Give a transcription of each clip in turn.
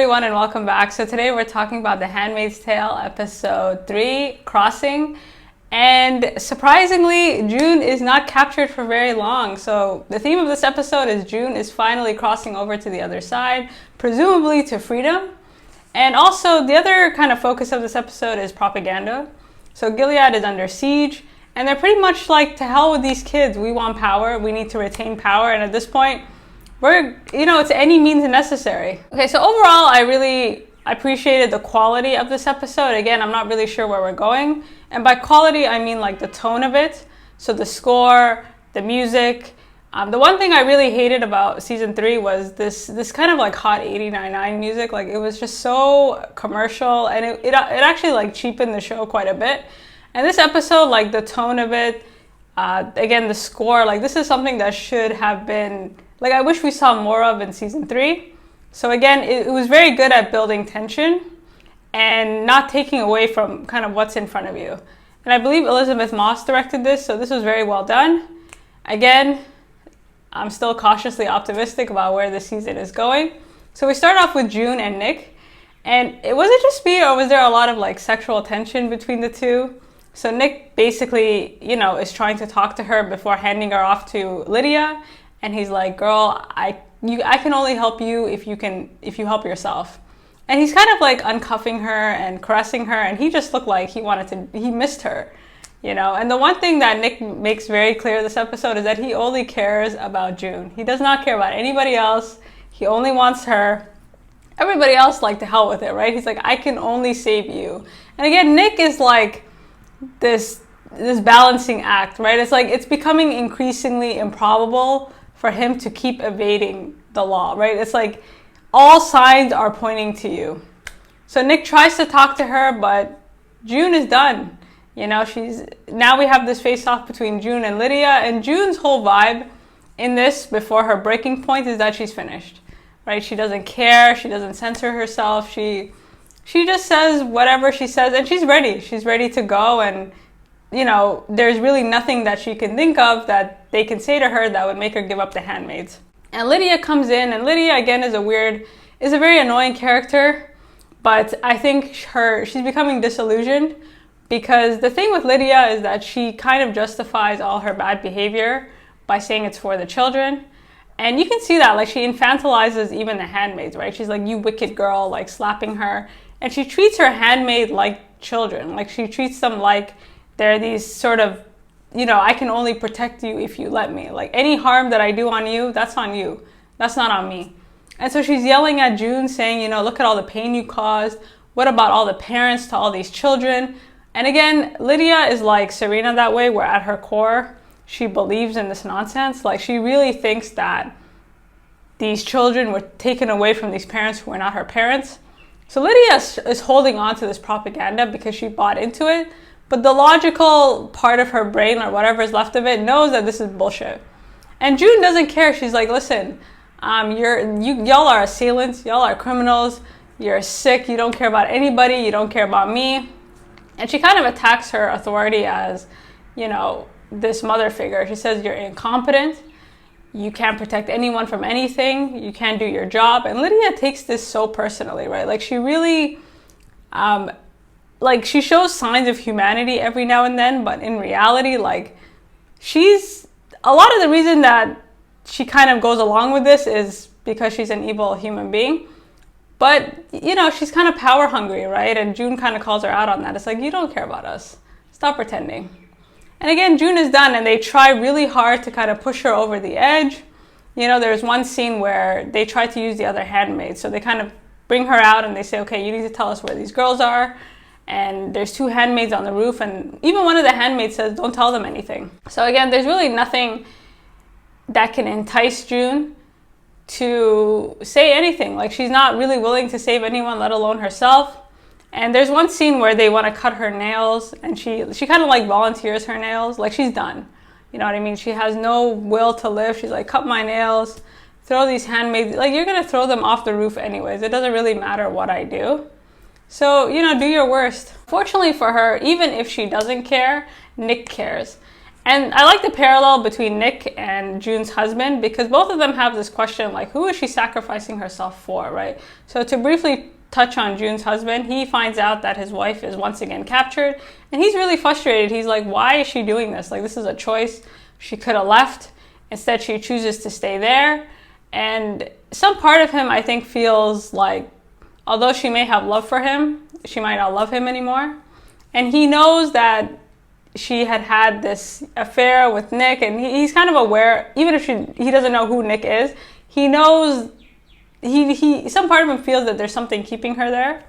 everyone, and welcome back. So today we're talking about The Handmaid's Tale, episode 3, Crossing. And surprisingly, June is not captured for very long. So the theme of this episode is June is finally crossing over to the other side, presumably to freedom. And also the other kind of focus of this episode is propaganda. So Gilead is under siege, and they're pretty much like, to hell with these kids. We want power. We need to retain power. And at this point, it's any means necessary. Okay, so overall, I really appreciated the quality of this episode. Again, I'm not really sure where we're going. And by quality, I mean like the tone of it. So the score, the music. The one thing I really hated about season 3 was this kind of like hot 89.9 music. Like, it was just so commercial, and it actually like cheapened the show quite a bit. And this episode, like the tone of it, again, the score, like this is something that should have been, like, I wish we saw more of in season 3. So again, it was very good at building tension and not taking away from kind of what's in front of you. And I believe Elisabeth Moss directed this, so this was very well done. Again, I'm still cautiously optimistic about where the season is going. So we start off with June and Nick. And was it just me, or was there a lot of like sexual tension between the two? So Nick basically, is trying to talk to her before handing her off to Lydia. And he's like, girl, I can only help you if you help yourself. And he's kind of like uncuffing her and caressing her, and he just looked like he missed her, And the one thing that Nick makes very clear this episode is that he only cares about June. He does not care about anybody else. He only wants her. Everybody else, like, to hell with it, right? He's like, I can only save you. And again, Nick is like this balancing act, right? It's like, it's becoming increasingly improbable for him to keep evading the law, right? It's like all signs are pointing to you. So Nick tries to talk to her, but June is done. Now we have this face-off between June and Lydia, and June's whole vibe in this before her breaking point is that she's finished, right? She doesn't care. She doesn't censor herself. She just says whatever she says, and she's ready. She's ready to go, and there's really nothing that she can think of that they can say to her that would make her give up the handmaids. And Lydia comes in, and Lydia, again, is a very annoying character, but I think she's becoming disillusioned, because the thing with Lydia is that she kind of justifies all her bad behavior by saying it's for the children. And you can see that, like, she infantilizes even the handmaids, right? She's like, you wicked girl, like slapping her. And she treats her handmaid like children. Like, she treats them like they're these sort of, I can only protect you if you let me. Like, any harm that I do on you, that's on you. That's not on me. And so she's yelling at June saying, look at all the pain you caused. What about all the parents to all these children? And again, Lydia is like Serena that way, where at her core, she believes in this nonsense. Like, she really thinks that these children were taken away from these parents who were not her parents. So Lydia is holding on to this propaganda because she bought into it. But the logical part of her brain, or whatever is left of it, knows that this is bullshit. And June doesn't care. She's like, listen, y'all are assailants. Y'all are criminals. You're sick. You don't care about anybody. You don't care about me. And she kind of attacks her authority as, this mother figure. She says, you're incompetent. You can't protect anyone from anything. You can't do your job. And Lydia takes this so personally, right? Like, she really, she shows signs of humanity every now and then, but in reality, like, a lot of the reason that she kind of goes along with this is because she's an evil human being. But, she's kind of power hungry, right? And June kind of calls her out on that. It's like, you don't care about us. Stop pretending. And again, June is done, and they try really hard to kind of push her over the edge. There's one scene where they try to use the other handmaid. So they kind of bring her out, and they say, okay, you need to tell us where these girls are. And there's 2 handmaids on the roof, and even one of the handmaids says, don't tell them anything. So again, there's really nothing that can entice June to say anything. Like, she's not really willing to save anyone, let alone herself. And there's one scene where they want to cut her nails, and she kind of like volunteers her nails. Like, she's done. You know what I mean? She has no will to live. She's like, cut my nails, throw these handmaids. Like, you're going to throw them off the roof anyways. It doesn't really matter what I do. So, do your worst. Fortunately for her, even if she doesn't care, Nick cares. And I like the parallel between Nick and June's husband, because both of them have this question, like, who is she sacrificing herself for, right? So to briefly touch on June's husband, he finds out that his wife is once again captured, and he's really frustrated. He's like, why is she doing this? Like, this is a choice. She could have left. Instead, she chooses to stay there. And some part of him, I think, feels like, although she may have love for him, she might not love him anymore. And he knows that she had this affair with Nick, and he's kind of aware, even if he doesn't know who Nick is, he knows, some part of him feels that there's something keeping her there.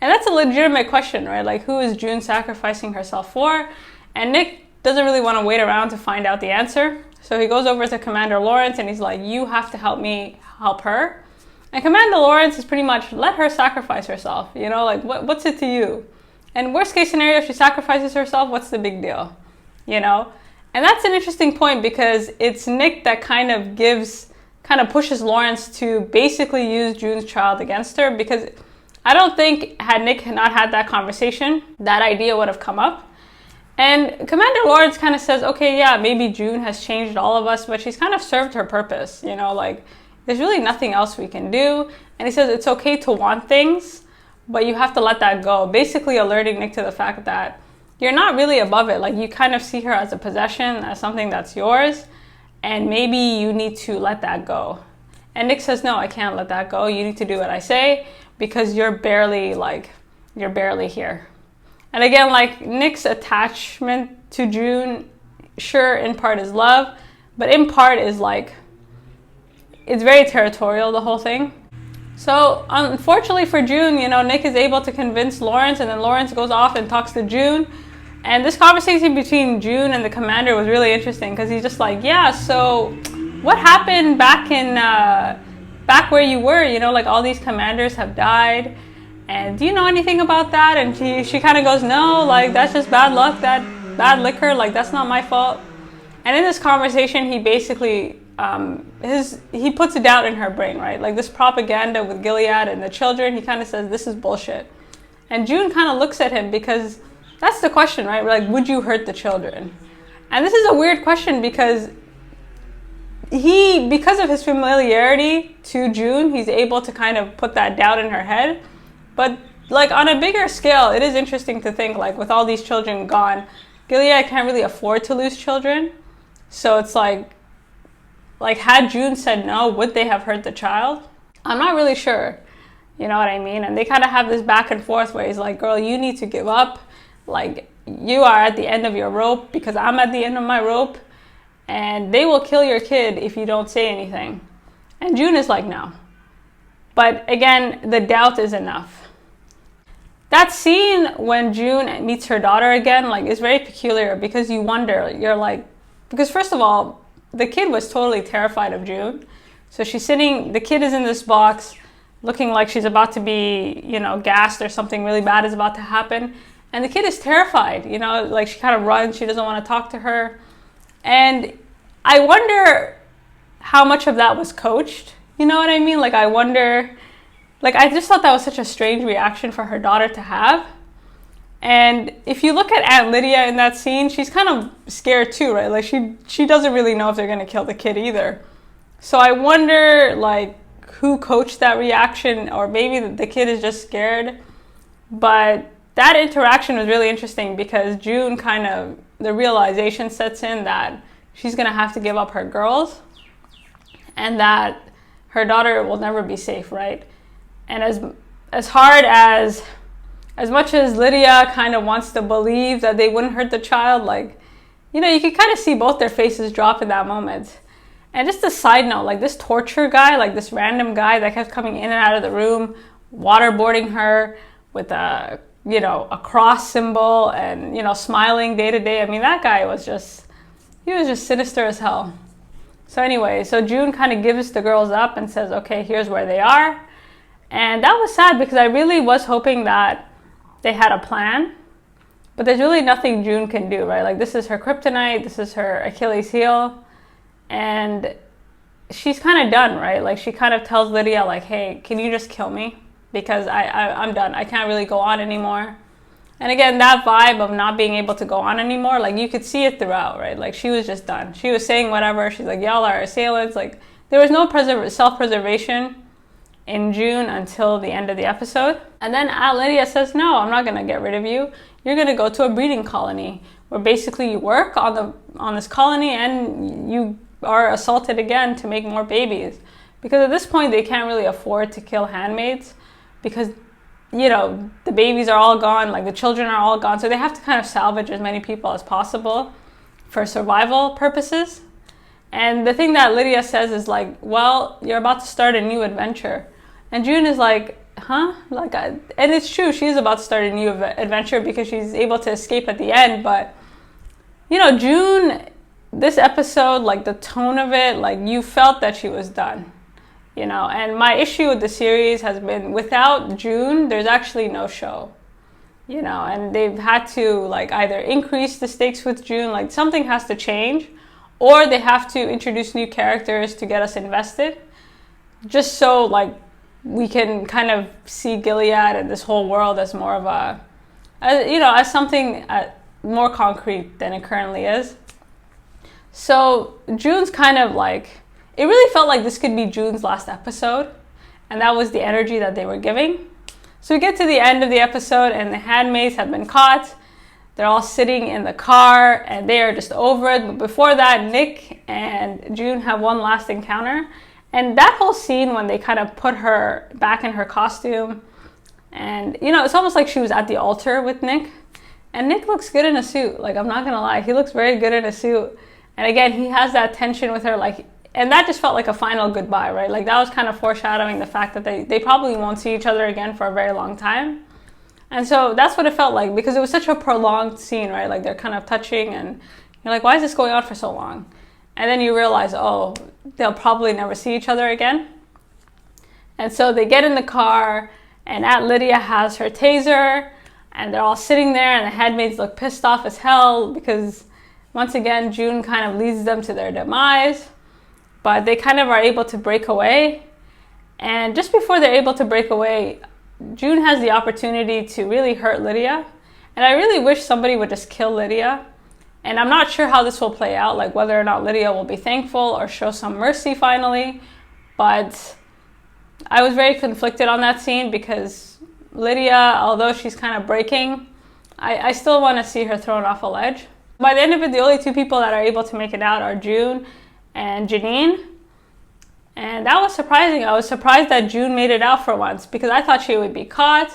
And that's a legitimate question, right? Like, who is June sacrificing herself for? And Nick doesn't really want to wait around to find out the answer. So he goes over to Commander Lawrence and he's like, you have to help me help her. And Commander Lawrence is pretty much, let her sacrifice herself. You know, like, what's it to you? And worst case scenario, if she sacrifices herself, what's the big deal? You know? And that's an interesting point, because it's Nick that kind of pushes Lawrence to basically use June's child against her, because I don't think had Nick not had that conversation, that idea would have come up. And Commander Lawrence kind of says, okay, yeah, maybe June has changed all of us, but she's kind of served her purpose, you know, like, there's really nothing else we can do. And he says it's okay to want things, but you have to let that go. Basically alerting Nick to the fact that you're not really above it. Like, you kind of see her as a possession, as something that's yours, and maybe you need to let that go. And Nick says, no, I can't let that go. You need to do what I say, because you're barely here. And again, like, Nick's attachment to June, sure, in part is love, but in part is like, it's very territorial, the whole thing. So unfortunately for June, you know, Nick is able to convince Lawrence, and then Lawrence goes off and talks to June. And this conversation between June and the commander was really interesting, because he's just like, yeah, so what happened back where you were? You know, like, all these commanders have died. And do you know anything about that? And she kind of goes, no, like, that's just bad luck, that bad liquor, like, that's not my fault. And in this conversation, he basically, he puts a doubt in her brain, right? Like, this propaganda with Gilead and the children, he kind of says, this is bullshit. And June kind of looks at him, because that's the question, right? Like, would you hurt the children? And this is a weird question, because because of his familiarity to June, he's able to kind of put that doubt in her head. But like, on a bigger scale, it is interesting to think, like, with all these children gone, Gilead can't really afford to lose children. So it's like had June said no, would they have hurt the child? I'm not really sure. You know what I mean? And they kind of have this back and forth where he's like, girl, you need to give up. Like, you are at the end of your rope, because I'm at the end of my rope. And they will kill your kid if you don't say anything. And June is like, no. But again, the doubt is enough. That scene when June meets her daughter again, like, is very peculiar, because you wonder, you're like, because first of all, the kid was totally terrified of June. So she's sitting, the kid is in this box, looking like she's about to be, you know, gassed, or something really bad is about to happen. And the kid is terrified, you know, like, she kind of runs, she doesn't want to talk to her. And I wonder how much of that was coached, you know what I mean? Like, I wonder, like, I just thought that was such a strange reaction for her daughter to have. And if you look at Aunt Lydia in that scene, she's kind of scared too, right? Like, she doesn't really know if they're going to kill the kid either. So I wonder, like, who coached that reaction, or maybe the kid is just scared. But that interaction was really interesting, because June kind of, the realization sets in that she's going to have to give up her girls, and that her daughter will never be safe, right? And as hard as much as Lydia kind of wants to believe that they wouldn't hurt the child, like, you know, you could kind of see both their faces drop in that moment. And just a side note, like, this torture guy, like, this random guy that kept coming in and out of the room, waterboarding her with a, you know, a cross symbol, and, you know, smiling day to day. I mean, that guy was just, he was just sinister as hell. So anyway, so June kind of gives the girls up and says, okay, here's where they are. And that was sad, because I really was hoping that they had a plan, but there's really nothing June can do, right? Like, this is her kryptonite, this is her Achilles heel, and she's kind of done, right? Like, she kind of tells Lydia, like, hey, can you just kill me? Because I'm done. I can't really go on anymore. And again, that vibe of not being able to go on anymore, like you could see it throughout, right? Like she was just done. She was saying whatever. She's like, y'all are assailants. Like there was no self-preservation in June until the end of the episode. And then Lydia says, no, I'm not gonna get rid of you. You're gonna go to a breeding colony where basically you work on this colony and you are assaulted again to make more babies. Because at this point they can't really afford to kill handmaids because, you know, the babies are all gone, like the children are all gone. So they have to kind of salvage as many people as possible for survival purposes. And the thing that Lydia says is like, well, you're about to start a new adventure. And June is like, huh? And it's true, she's about to start a new adventure because she's able to escape at the end. But, you know, June, this episode, like the tone of it, like you felt that she was done. You know, and my issue with the series has been without June, there's actually no show, you know, and they've had to like either increase the stakes with June, like something has to change, or they have to introduce new characters to get us invested, just so like we can kind of see Gilead and this whole world as more of as something more concrete than it currently is. So June's kind of like, it really felt like this could be June's last episode, and that was the energy that they were giving. So we get to the end of the episode, and the handmaids have been caught. They're all sitting in the car, and they are just over it. But before that, Nick and June have one last encounter. And that whole scene when they kind of put her back in her costume, and, you know, it's almost like she was at the altar with Nick. And Nick looks good in a suit. Like, I'm not going to lie. He looks very good in a suit. And again, he has that tension with her, like, and that just felt like a final goodbye, right? Like that was kind of foreshadowing the fact that they probably won't see each other again for a very long time. And so that's what it felt like, because it was such a prolonged scene, right? Like they're kind of touching and you're like, why is this going on for so long? And then you realize, oh, they'll probably never see each other again. And so they get in the car and Lydia has her taser and they're all sitting there and the handmaids look pissed off as hell because once again, June kind of leads them to their demise. But they kind of are able to break away. And just before they're able to break away, June has the opportunity to really hurt Lydia. And I really wish somebody would just kill Lydia. And I'm not sure how this will play out, like whether or not Lydia will be thankful or show some mercy finally. But I was very conflicted on that scene because Lydia, although she's kind of breaking, I still want to see her thrown off a ledge. By the end of it, the only two people that are able to make it out are June and Janine. And that was surprising. I was surprised that June made it out for once because I thought she would be caught.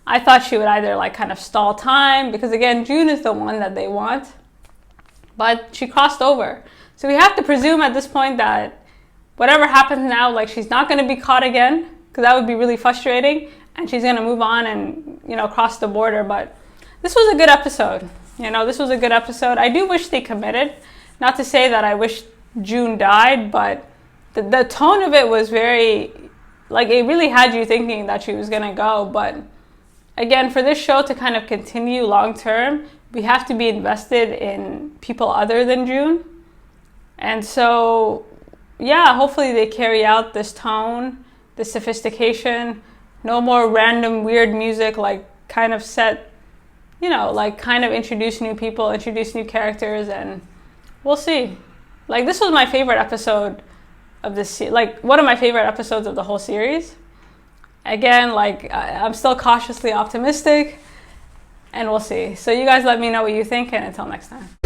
I thought she would either like kind of stall time because again, June is the one that they want. But she crossed over. So we have to presume at this point that whatever happens now, like she's not going to be caught again because that would be really frustrating. And she's going to move on and, you know, cross the border. But this was a good episode. You know, this was a good episode. I do wish they committed. Not to say that I wish June died, but the tone of it was very, like, it really had you thinking that she was gonna go. But again, for this show to kind of continue long term, we have to be invested in people other than June. And so, yeah, hopefully they carry out this tone, this sophistication, no more random weird music, like kind of set, you know, like kind of introduce new people, introduce new characters, and we'll see. Like, this was my favorite episode of this, like one of my favorite episodes of the whole series. Again, like I'm still cautiously optimistic and we'll see. So you guys let me know what you think, and until next time.